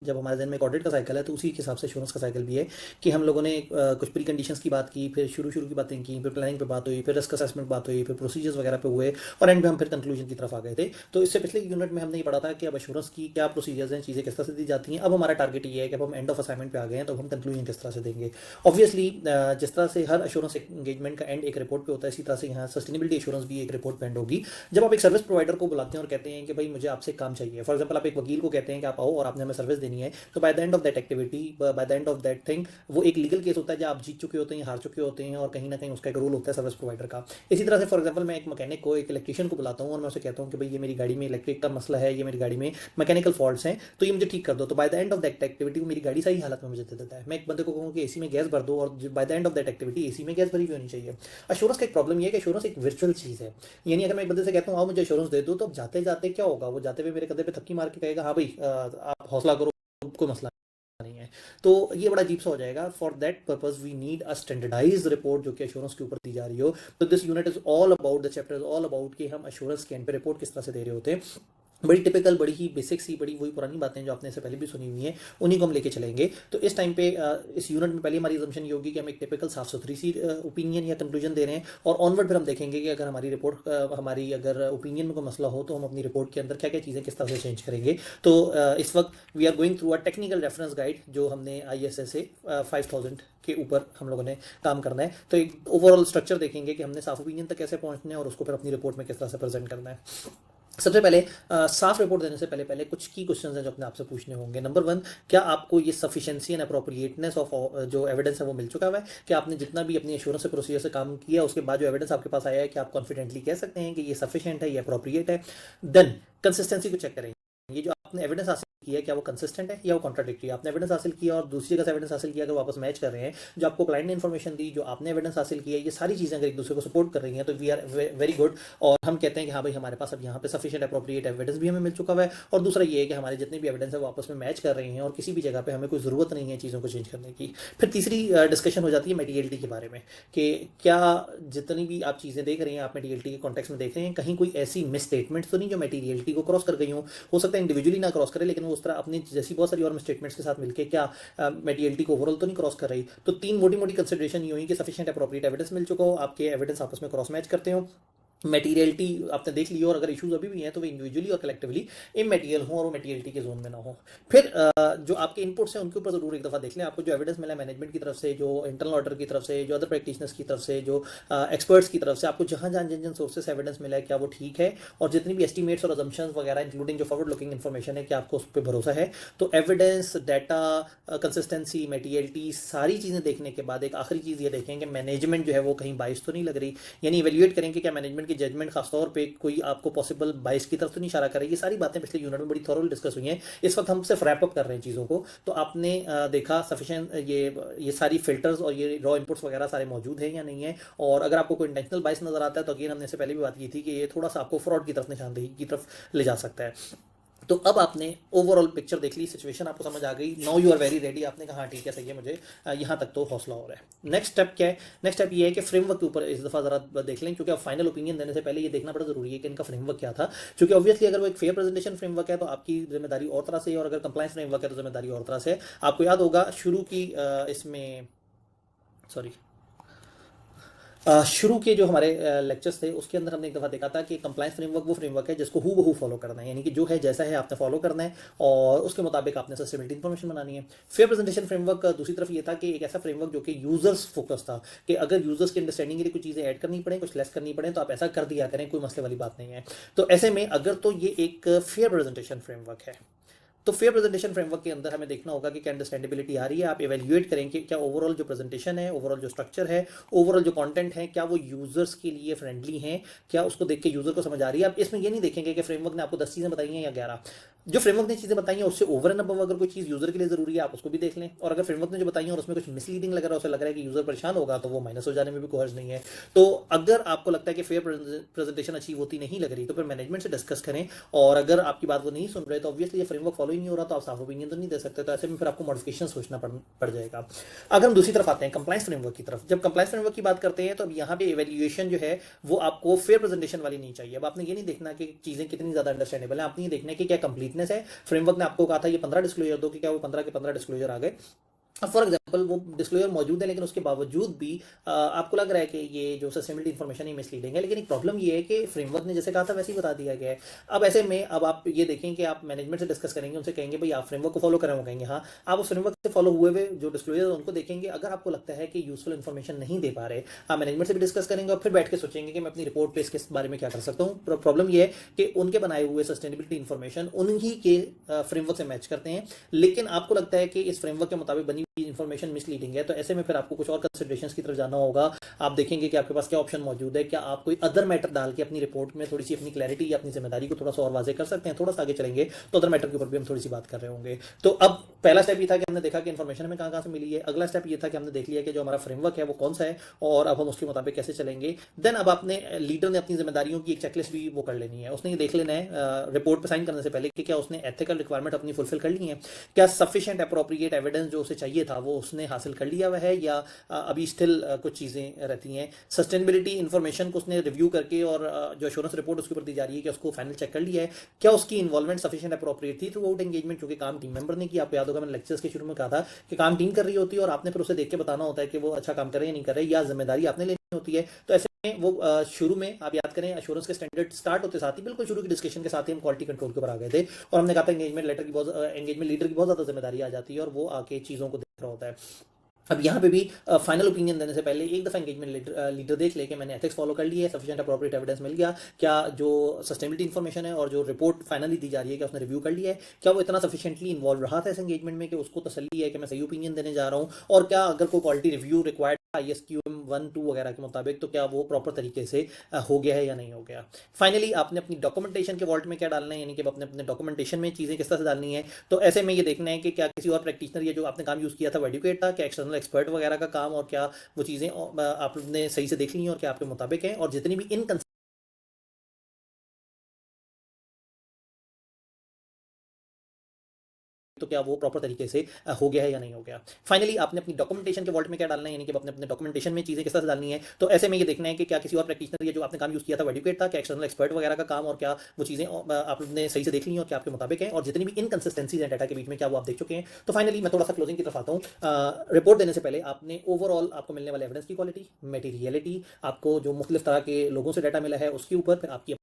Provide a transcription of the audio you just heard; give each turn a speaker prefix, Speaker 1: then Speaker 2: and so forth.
Speaker 1: जब हमारे दिन में एक ऑडिट का साइकिल है तो उसी के हिसाब से एश्योरेंस का साइकिल भी है कि हम लोगों ने कुछ प्री कंडीशंस की बात की, फिर शुरू शुरू की बातें की, फिर प्लानिंग पे बात हुई, फिर रिस्क असेसमेंट बात हुई, फिर प्रोसीजर्स वगैरह पे हुए और एंड में हम फिर कंक्लूजन की तरफ आ गए थे। तो इससे पिछले यूनिट में हमने ये पढ़ा था कि अब एश्योरेंस की क्या प्रोसीजर्स हैं, चीज़ें किस तरह से दी जाती हैं। अब हमारा टारगेट ये है कि अब हम एंड ऑफ असाइनमेंट पे आ गए हैं तो हम कंक्लूजन किस तरह से देंगे। ऑब्वियसली जिस तरह से हर एश्योरेंस एंगेजमेंट का एंड एक रिपोर्ट पे होता है, इसी तरह से यहाँ सस्टेनेबिलिटी एश्योरेंस भी एक रिपोर्ट पे एंड होगी। जब आप एक सर्विस प्रोवाइडर को बुलाते हैं और कहते हैं कि भाई मुझे आपसे काम चाहिए, फॉर एग्जाम्पल आप एक वकील को कहते हैं कि आप आओ और आपने हमें सर्विस देनी है, तो by the end of that activity, by the end of that thing, वो एक लीगल केस होता है जब आप जीत चुके होते हैं, हार चुके होते हैं, और कहीं ना कहीं उसका एक रोल होता है सर्विस प्रोवाइडर का। इसी तरह से फॉर एग्जाम्पल मैं एक मैकेनिक को, एक इलेक्ट्रिशियन को बुलाता हूँ और मैं उसे कहता हूँ कि भाई ये मेरी गाड़ी में इलेक्ट्रिक का मसला है, ये मेरी गाड़ी में मैकेनिकल फॉल्ट्स हैं, तो ये मुझे ठीक कर दो। तो by the end of that activity वो मेरी गाड़ी सही हालत में मुझे दे देता है। मैं एक बंदे को कहूँ कि एसी में गैस भर दो, और by the end of that activity AC में गैस भरी हुई होनी चाहिए। अश्योरेंस का एक प्रॉब्लम ये है कि अश्योरेंस एक वर्चुअल चीज़ है। यानी अगर मैं एक बंदे से कहता हूँ आओ मुझे अश्योरेंस दे दो, तो अब जाते जाते क्या होगा, वो जाते हुए मेरे कंधे पे थपकी मार के कहेगा हाँ भाई आप हौसला करो, कोई मसला नहीं है। तो ये बड़ा अजीब सा हो जाएगा। For that purpose we need a standardize report जो कि एश्योरेंस के ऊपर दी जा रही हो। तो this unit is all about, the chapter is all about कि हम एश्योरेंस के एंड पे रिपोर्ट किस तरह से दे रहे होते हैं। बड़ी टिपिकल, बड़ी ही बेसिक सी, बड़ी वही पुरानी बातें जो आपने इससे पहले भी सुनी हुई हैं, उन्हीं को हम लेके चलेंगे। तो इस टाइम पे इस यूनिट में पहली हमारी assumption ये होगी कि हम एक टिपिकल साफ सुथरी सी ओपिनियन या कंक्लूजन दे रहे हैं, और ऑनवर्ड फिर हम देखेंगे कि अगर हमारी रिपोर्ट, हमारी अगर ओपिनियन में कोई मसला हो तो हम अपनी रिपोर्ट के अंदर क्या क्या चीज़ें किस तरह से चेंज करेंगे। तो इस वक्त we are going through a technical reference guide जो हमने ISS से 5000 के ऊपर हम लोगों ने काम करना है। तो एक ओवरऑल स्ट्रक्चर देखेंगे कि हमने साफ ओपिनियन तक कैसे पहुंचना है और उसको फिर अपनी रिपोर्ट में किस तरह से प्रेजेंट करना है। सबसे पहले साफ रिपोर्ट देने से पहले पहले कुछ की क्वेश्चंस हैं जो अपने आपसे पूछने होंगे। नंबर वन, क्या आपको ये सफिशिएंसी एंड अप्रोप्रिएटनेस ऑफ जो एविडेंस है वो मिल चुका हुआ है? कि आपने जितना भी अपनी एश्योरेंस से प्रोसीजर से काम किया उसके बाद जो एविडेंस आपके पास आया है, कि आप कॉन्फिडेंटली कह सकते हैं कि ये सफिशिएंट है, ये अप्रोप्रिएट है? देन कंसिस्टेंसी को चेक करेंगे। ये जो आपने एविडेंस हासिल किया है क्या वो कंसिस्टेंट है या वो कॉन्ट्राडिक्टरी है? आपने एविडेंस हासिल किया और दूसरी जगह से एविडेंस हासिल किया, अगर वापस मैच कर रहे हैं, जो आपको क्लाइंट ने इन्फॉर्मेशन दी, जो आपने एविडेंस हासिल किया, ये सारी चीज़ें अगर एक दूसरे को सपोर्ट कर रही हैं तो वी आर वेरी गुड। और हम कहते हैं कि हाँ भाई हमारे पास अब यहाँ पे सफिशिएंट अप्रोप्रिएट एविडेंस भी हमें मिल चुका हुआ है। और दूसरा ये है कि हमारे जितने भी एविडेंस है वो आपस में मैच कर रहे हैं और किसी भी जगह पे हमें कोई ज़रूरत नहीं है चीज़ों को चेंज करने की। फिर तीसरी डिस्कशन हो जाती है मेटीरियलिटी के बारे में, कि क्या जितनी भी आप चीज़ें देख रहे हैं, आप मेटीरियलिटी के कॉन्टेक्स्ट में देख रहे हैं, कहीं कोई ऐसी मिस स्टेटमेंट तो नहीं जो मेटीरियलिटी को क्रॉस कर गई हो सकता है इंडिविजुअली ना क्रॉस करे, लेकिन वो उस तरह अपनी जैसी बहुत सारी और स्टेटमेंट्स के साथ मिलकर क्या मेटीरियलिटी को ओवरऑल तो नहीं क्रॉस कर रही। तो तीन मोटी मोटी कंसिडरेशन ये हुई कि सफिशिएंट अप्रोप्रिएट एविडेंस मिल चुका हो, आपके एविडेंस आपस में क्रॉस मैच करते हो, मेटीरियलिटी आपने देख ली हो, और अगर इश्यूज अभी भी हैं तो वे इंडिविजुअली और कलेक्टिवली इमेटीरियल हो और वो मेटीरियलिटी के जोन में ना हो। फिर जो आपके इनपुट्स हैं उनके ऊपर जरूर एक दफ़ा देख लें। आपको जो एविडेंस मिला है मैनेजमेंट की तरफ से, जो इंटरनल ऑर्डर की तरफ से, जो अदर प्रैक्टिशनर्स की तरफ से, जो एक्सपर्ट्स की तरफ से, आपको जहाँ जहाँ जिन जिन सोर्सेस एविडेंस मिला है क्या वो ठीक है, और जितनी भी एस्टिमेट्स और अजम्पशंस वगैरह इंक्लूडिंग जो फॉरवर्ड लुकिंग इन्फॉर्मेशन है क्या आपको उस पर भरोसा है। तो एविडेंस, डाटा, कंसिस्टेंसी, मेटीरियलिटी, सारी चीज़ें देखने के बाद एक आखिरी चीज़ ये देखें कि मैनेजमेंट जो है वो कहीं बाइस तो नहीं लग रही। यानी इवेल्युएट करें कि क्या मैनेजमेंट की जजमेंट खासतौर पे कोई आपको पॉसिबल बाइस की तरफ तो नहीं इशारा कर रही। ये सारी बातें पिछले यूनिट में बड़ी थॉरली डिस्कस हुई हैं। इस वक्त हम सिर्फ रैप अप कर रहे हैं चीज़ों को। तो आपने देखा सफिशिएंट ये सारी फिल्टर्स और ये रॉ इनपुट्स वगैरह सारे मौजूद हैं या नहीं है। और अगर आपको कोई इंटेंशनल बाइस नजर आता है तो अगेन हमने इससे पहले भी बात की थी कि ये थोड़ा सा आपको फ्रॉड की तरफ, निशानदेही की तरफ ले जा सकता है। तो अब आपने ओवरऑल पिक्चर देख ली, सिचुएशन आपको समझ आ गई, now you are very ready. आपने कहा हाँ ठीक है सही है, मुझे यहाँ तक तो हौसला हो रहा है। नेक्स्ट स्टेप क्या है? नेक्स्ट स्टेप ये है कि फ्रेमवर्क के ऊपर इस दफ़ा ज़रा देख लें, क्योंकि अब फाइनल ओपिनियन देने से पहले ये देखना बड़ा ज़रूरी है कि इनका फ्रेमवर्क क्या था। क्योंकि ऑब्वियसली अगर वो एक फेयर प्रेजेंटेशन फ्रेमवर्क है तो आपकी जिम्मेदारी और तरह से है, और अगर कंप्लाइंस फ्रेमवर्क है तो जिम्मेदारी और तरह से है। आपको याद होगा शुरू की इसमें, सॉरी, शुरू के जो हमारे लेक्चर्स थे उसके अंदर हमने एक दफ़ा देखा था कि कंप्लायंस फ्रेमवर्क वो फ्रेमवर्क है जिसको हू बहू फॉलो करना है, यानी कि जो है जैसा है आपने फॉलो करना है और उसके मुताबिक आपने सस्टेनेबिलिटी इन्फॉर्मेशन बनानी है। फेयर प्रेजेंटेशन फ्रेमवर्क दूसरी तरफ ये था कि एक ऐसा फ्रेमवर्क जो कि यूजर्स फोकस था, कि अगर यूजर्स की अंडरस्टैंडिंग के लिए कुछ चीज़ें ऐड करनी पड़े, कुछ लेस करनी पड़े, तो आप ऐसा कर दिया करें, कोई मसले वाली बात नहीं है। तो ऐसे में अगर तो ये एक फेयर प्रेजेंटेशन फ्रेमवर्क है, तो फेयर प्रेजेंटेशन फ्रेमवर्क के अंदर हमें देखना होगा कि क्या अंडरस्टैंडेबिलिटी आ रही है। आप इवेल्युएट करें कि क्या ओवरऑल जो प्रेजेंटेशन है, ओवरऑल जो स्ट्रक्चर है, ओवरऑल जो कंटेंट है, क्या वो यूजर्स के लिए फ्रेंडली है, क्या उसको देख के यूजर को समझ आ रही है। आप इसमें ये नहीं देखेंगे कि फ्रेमवर्क ने आपको 10 चीज़ें बताई हैं या 11। जो फ्रेमवर्क ने चीज़ें बताई हैं उससे ओवर एंड अबव अगर कोई चीज़ यूजर के लिए जरूरी है आप उसको भी देख लें, और अगर फ्रेमवर्क ने जो बताई है और उसमें कुछ मिसलीडिंग लग रहा है, उसे लग रहा है कि यूजर परेशान होगा, तो वो माइनस हो जाने में भी कोई हर्ज नहीं है। तो अगर आपको लगता है कि फेयर प्रेजेंटेशन अचीव होती नहीं लग रही तो फिर मैनेजमेंट से डिस्कस करें, और अगर आपकी बात वो नहीं सुन रहे तो ऑब्वियसली ये फ्रेमवर्क फॉलो ही नहीं हो रहा तो आप साफ ओपिनियन तो नहीं दे सकते, तो ऐसे में फिर आपको मॉडिफिकेशन सोचना पड़ जाएगा। अगर हम दूसरी तरफ आते हैं कंप्लायंस फ्रेमवर्क की तरफ, जब कंप्लायंस फ्रेमवर्क की बात करते हैं तो अब यहाँ पे इवेल्युएशन जो है वो आपको फेयर प्रेजेंटेशन वाली नहीं चाहिए। अब आपने ये नहीं देखना कि चीजें कितनी ज्यादा अंडरस्टैंडेबल है, आपने ये देखना है कि क्या कंप्लीटनेस है। फ्रेमवर्क ने आपको कहा था ये 15 डिस्क्लोजर दो, कि क्या वो 15 के 15 डिस्क्लोजर आ गए। अब फॉर एग्जाम्पल वो डिस्क्लोजर मौजूद है लेकिन उसके बावजूद भी आपको लग रहा है कि ये जो सस्टेनेबिलिटी इन्फॉर्मेशन ही मिसलीडिंग है, लेकिन एक प्रॉब्लम ये है कि फ्रेमवर्क ने जैसे कहा था वैसे ही बता दिया गया है। अब ऐसे में अब आप ये देखें कि आप मैनेजमेंट से डिस्कस करेंगे, उनसे कहेंगे भाई आप फ्रेमवर्क को फॉलो करें, वो कहेंगे हाँ। आप उस फ्रेमवर्क से फॉलो हुए हुए जो डिस्क्लोजर उनको देखेंगे, अगर आपको लगता है कि यूजफुल इन्फॉर्मेशन नहीं दे पा रहे, आप मैनेजमेंट से भी डिस्कस करेंगे और फिर बैठ के सोचेंगे कि मैं अपनी रिपोर्ट पे इसके बारे में क्या कर सकता हूँ। प्रॉब्लम ये है कि उनके बनाए हुए सस्टेनेबिलिटी इन्फॉर्मेशन उन्हीं के फ्रेमवर्क से मैच करते हैं, लेकिन आपको लगता है कि इस फ्रेमवर्क के मुताबिक बनी हुई इन्फॉर्मेशन मिसलीडिंग है, तो ऐसे में फिर आपको कुछ और कंसिडरेशंस की तरफ जाना होगा। आप देखेंगे कि आपके पास क्या ऑप्शन मौजूद है, क्या आप कोई अदर मैटर डाल के अपनी रिपोर्ट में थोड़ी सी अपनी क्लैरिटी या अपनी जिम्मेदारी को थोड़ा सा और वाजे कर सकते हैं। थोड़ा सा आगे चलेंगे तो अदर मैटर के ऊपर भी हम थोड़ी सी बात कर रहे होंगे। तो अब पहला स्टेप ये था कि हमने देखा कि इन्फॉर्मेशन हमें कहाँ कहाँ से मिली है। अगला स्टेप ये था कि हमने देख लिया कि जो हमारा फ्रेमवर्क है वो कौन सा है और अब हम उसके मुताबिक कैसे चलेंगे। देन अब आपने लीडर ने अपनी जिम्मेदारियों की एक चेकलिस्ट भी वो कर लेनी है, उसने ये देख लेना है रिपोर्ट पर साइन करने से पहले कि क्या उसने एथिकल रिक्वायरमेंट अपनी फुलफिल कर ली है, क्या सफिशिएंट अप्रोप्रिएट एविडेंस जो उसे चाहिए था वो उसने हासिल कर लिया हुआ है, या अभी स्टिल कुछ चीज़ें रहती हैं। सस्टेनेबिलिटी इन्फॉर्मेशन को उसने रिव्यू करके और जो एश्योरेंस रिपोर्ट उसके ऊपर दी जा रही है कि उसको फाइनल चेक कर लिया है, क्या उसकी इन्वॉल्वमेंट सफिशिएंट अप्रोप्रिएट थी थ्रू आउट एंगेजमेंट, क्योंकि काम टीम मेंबर ने किया। आपको याद होगा मैंने लेक्चर्स के शुरू में कहा था कि काम टीम कर रही होती है और आपने फिर उसे देख के बताना होता है कि वो अच्छा काम करे या नहीं करे, या जिम्मेदारी आपने लेनी होती है। तो ऐसे में वो शुरू में आप याद करें एश्योरेंस के स्टैंडर्ड स्टार्ट होते साथ ही बिल्कुल शुरू की डिस्कशन के साथ ही हम क्वालिटी कंट्रोल के ऊपर आ गए थे और हमने कहा था एंगेजमेंट लीडर की बहुत ज्यादा जिम्मेदारी आ जाती है और वो आके चीजों को देख रहा होता है। अब यहाँ पे भी फाइनल ओपिनियन देने से पहले एक दफ़ा एंगेजमेंट लीडर देख ले कि मैंने एथिक्स फॉलो कर ली है, सफिशिएंट अप्रोप्रिएट एविडेंस मिल गया, क्या जो सस्टेनेबिलिटी इन्फॉर्मेशन है और जो रिपोर्ट फाइनली दी जा रही है क्या उसने रिव्यू कर लिया है, क्या वो इतना सफिशिएंटली इन्वॉल्व रहा था इस एंगेजमेंट में कि उसको तसल्ली है कि मैं सही ओपिनियन देने जा रहा हूँ, और क्या अगर कोई क्वालिटी रिव्यू रिक्वायर्ड ISQM 1-2 वगैरह के मुताबिक तो क्या वो प्रॉपर तरीके से हो गया है या नहीं हो गया। फाइनली आपने अपनी डॉक्यूमेंटेशन के वॉल्ट में क्या डालना है, यानी कि अपने अपने डॉक्यूमेंटेशन में चीज़ें किस तरह से डालनी है। तो ऐसे में ये देखना है कि क्या किसी और प्रैक्टिशनर ये जो आपने काम यूज़ किया था वो एडुकेट था, क्या एक्सटर्नल एक्सपर्ट वगैरह का काम, और क्या वो चीज़ें आपने सही से देख ली हैं और क्या आपके मुताबिक हैं, और जितनी भी इन तो क्या वो प्रॉपर तरीके से हो गया है या नहीं हो गया। फाइनली आपने अपनी डॉक्यूमेंटेशन के वॉल्ट में क्या डालना है, यानी कि अपने अपने डॉक्यूमेंटेशन में चीज़ें किस तरह से डालनी है। तो ऐसे में ये देखना है कि क्या किसी और प्रैक्टिशनर ये जो आपने काम यूज़ किया था वो एडुकेट था, क्या एक्सटर्नल एक्सपर्ट वगैरह का काम, और क्या वो चीज़ें आपने सही से देख ली हैं और क्या आपके मुताबिक है, और जितनी भी इनकन्सिस्टेंसीज हैं डाटा के बीच में क्या वो आप देख चुके हैं। तो फाइनली मैं थोड़ा सा क्लोजिंग की तरफ आता हूँ। रिपोर्ट देने से पहले आपने ओवरऑल आपको मिलने वाले एविडेंस की क्वालिटी, मटेरियलिटी, आपको जो मुख्तलिफ तरह के लोगों से डाटा मिला है उसके ऊपर, फिर आपकी